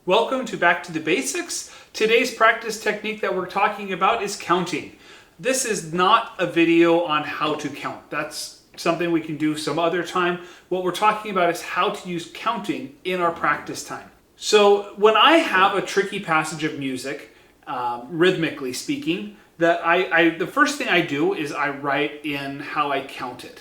Welcome to Back to the Basics. Today's practice technique that we're talking about is counting. This is not a video on how to count. That's something we can do some other time. What we're talking about is how to use counting in our practice time. So when I have a tricky passage of music, rhythmically speaking, the first thing I do is I write in how I count it.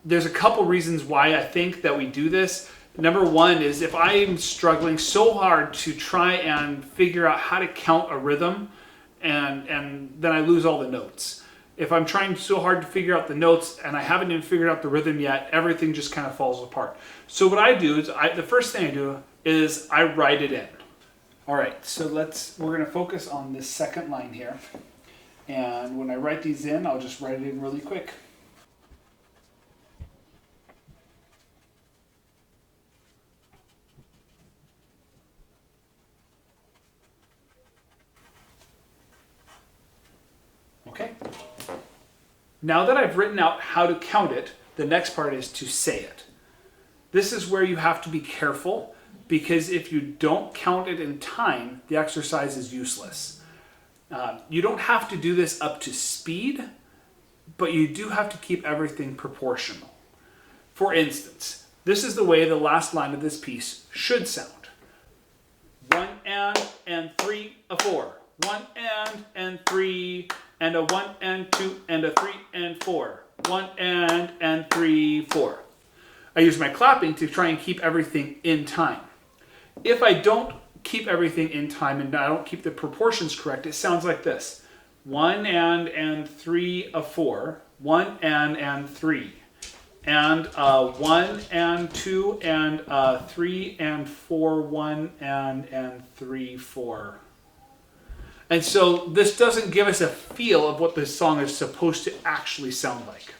There's a couple reasons why I think that we do this. Number one is if I'm struggling so hard to try and figure out how to count a rhythm, and then I lose all the notes. If I'm trying so hard to figure out the notes and I haven't even figured out the rhythm yet, everything just kind of falls apart. So what I do is the first thing I do is I write it in. All right, so we're going to focus on this second line here. And when I write these in, I'll just write it in really quick. Okay. Now that I've written out how to count it, the next part is to say it. This is where you have to be careful, because if you don't count it in time, the exercise is useless. You don't have to do this up to speed, but you do have to keep everything proportional. For instance, this is the way the last line of this piece should sound. 1 and 3, a 4. 1 and 3, and a 1 and 2 and a 3 and 4. 1 and 3, 4. I use my clapping to try and keep everything in time. If I don't keep everything in time and I don't keep the proportions correct, it sounds like this. 1 and 3, a 4. 1 and 3. And 1 and 2 and 3 and 4. 1 and 3, 4. And so this doesn't give us a feel of what this song is supposed to actually sound like.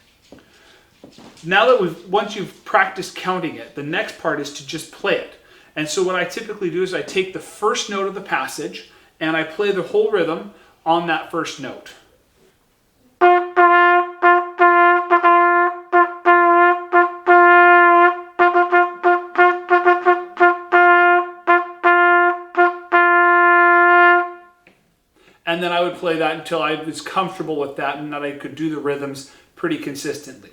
Now that once you've practiced counting it, the next part is to just play it. And so what I typically do is I take the first note of the passage and I play the whole rhythm on that first note. And then I would play that until I was comfortable with that and that I could do the rhythms pretty consistently.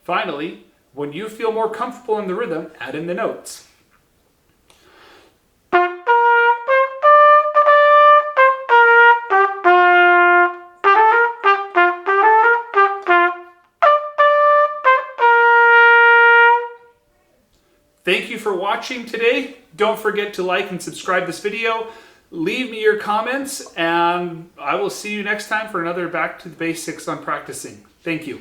Finally, when you feel more comfortable in the rhythm, add in the notes. Thank you for watching today. Don't forget to like and subscribe this video. Leave me your comments, and I will see you next time for another Back to the Basics on practicing. Thank you.